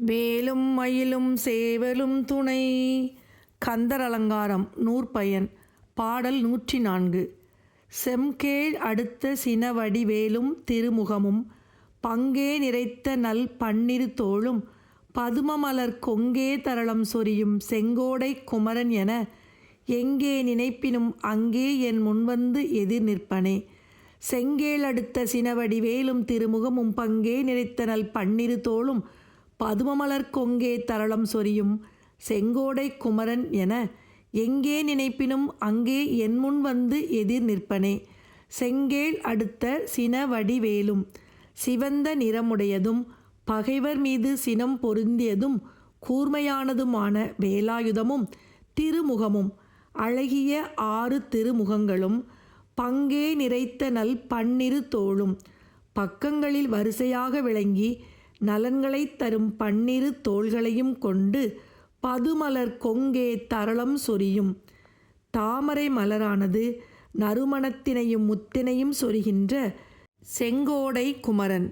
வேலும் மயிலும் சேவலும் துணை. கந்தர் அலங்காரம் நூற்பயன். பாடல் 104. செம்கேழ் அடுத்த சினவடி வேலும் திருமுகமும் பங்கே நிறைத்த நல் பன்னிரு தோளும் பதுமமலர் கொங்கே தரளம் சொரியும் செங்கோடை குமரன் என எங்கே நினைப்பினும் அங்கே என் முன்வந்து எதிர் நிற்பனே. செங்கேழ் அடுத்த சினவடி வேலும் திருமுகமும் பங்கே நிறைத்த நல் பன்னிரு தோளும் பதுமமலர் கொங்கே தரளம் சொரியும் செங்கோடை குமரன் என எங்கே நினைப்பினும் அங்கே என் முன் வந்து எதிர் நிற்பனே. செங்கேழ் அடுத்த சினவடி வேலும் சிவந்த நிறமுடையதும் பகைவர் மீது சினம் பொருந்தியதும் கூர்மையானதுமான வேலாயுதமும் திருமுகமும் அழகிய 6 திருமுகங்களும் பங்கே நிறைத்த நல் பன்னிரு தோளும் பக்கங்களில் வரிசையாக விளங்கி நலன்களைத் தரும் பன்னிரு தோள்களையும் கொண்டு பதுமலர் கொங்கே தரளம் சொரியும் தாமரை மலரானது நறுமணத்தினையும் முத்தினையும் சொரிகின்ற செங்கோடை குமரன்.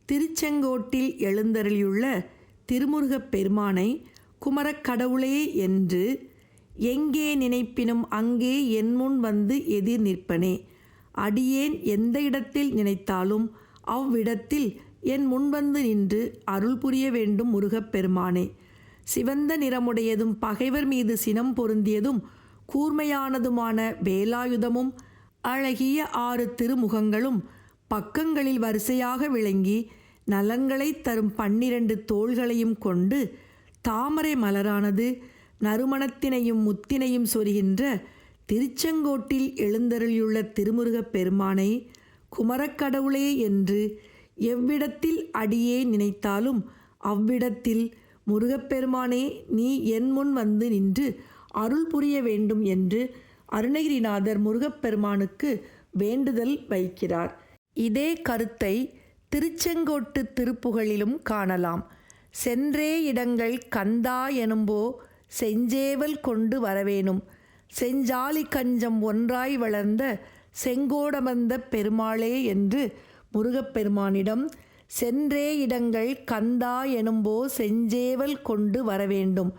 திருச்செங்கோட்டில் எழுந்தருளியுள்ள திருமுருகப் பெருமானை குமரக் கடவுளே என்று எங்கே நினைப்பினும் அங்கே என் முன் வந்து எதிர் நிற்பனே. அடியேன் எந்த இடத்தில் நினைத்தாலும் அவ்விடத்தில் என் முன்வந்து நின்று அருள் புரிய வேண்டும் முருகப்பெருமானே. சிவந்த நிறமுடையதும் பகைவர் மீது சினம் பொருந்தியதும் கூர்மையானதுமான வேலாயுதமும் அழகிய 6 திருமுகங்களும் பக்கங்களில் வரிசையாக விளங்கி நலன்களைத் தரும் 12 தோள்களையும் கொண்டு தாமரை மலரானது நறுமணத்தினையும் முத்தினையும் சொரிகின்ற திருச்செங்கோட்டில் எழுந்தருளியுள்ள திருமுருகப் பெருமானை குமரக்கடவுளே என்று எவ்விடத்தில் அடியே நினைத்தாலும் அவ்விடத்தில் முருகப்பெருமானே நீ என் முன் வந்து நின்று அருள் புரிய வேண்டும் என்று அருணகிரிநாதர் முருகப்பெருமானுக்கு வேண்டுதல் வைக்கிறார். இதே கருத்தை திருச்செங்கோட்டு திருப்புகழிலும் காணலாம். சென்றே இடங்கள் கந்தா எனும்போ செஞ்சேவல் கொண்டு வரவேணும் செஞ்சாலி கஞ்சம் ஒன்றாய் வளர்ந்த செங்கோடமர்ந்த பெருமாளே என்று முருகப்பெருமானிடம் சென்றே இடங்கள் கந்தா எனும்போ செஞ்சேவல் கொண்டு வரவேண்டும்,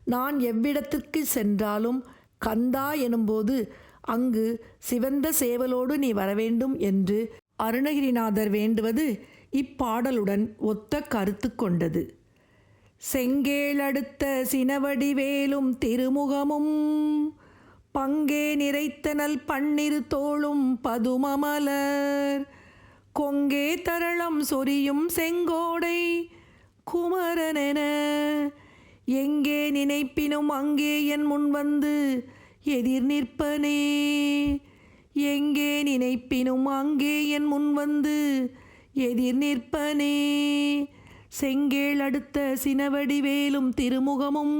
நான் எவ்விடத்திற்கு சென்றாலும் கந்தா எனும்போது அங்கு சிவந்த சேவலோடு நீ வரவேண்டும் என்று அருணகிரிநாதர் வேண்டுவது இப்பாடலுடன் ஒத்த கருத்து கொண்டது. செங்கேழடுத்த சினவடி வேலும் திருமுகமும் பங்கே நிறைத்த நல் பன்னிரு தோளும் பதுமமலர் கொங்கே தரளம் சொரியும் செங்கோடை குமரனென எங்கே நினைப்பினும் அங்கே என் முன் வந்து எதிர் நிற்பனே. எங்கே நினைப்பினும் அங்கே என் முன் வந்து எதிர் நிற்பனே. செங்கேழ் அடுத்த சினவடி வேலும் திருமுகமும்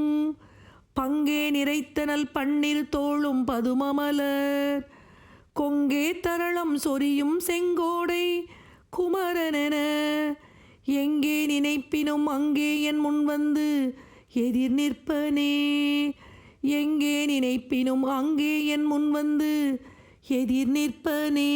பங்கே நிறைத்த நல் பன்னிரு தோளும் பதுமமலர் கொங்கே தரளம் சொரியும் செங்கோடை குமரனென எங்கே நினைப்பினும் அங்கே என் முன் வந்து எதிர் நிற்பனே. எங்கே நினைப்பினும் அங்கே என் முன் வந்து எதிர் நிற்பனே.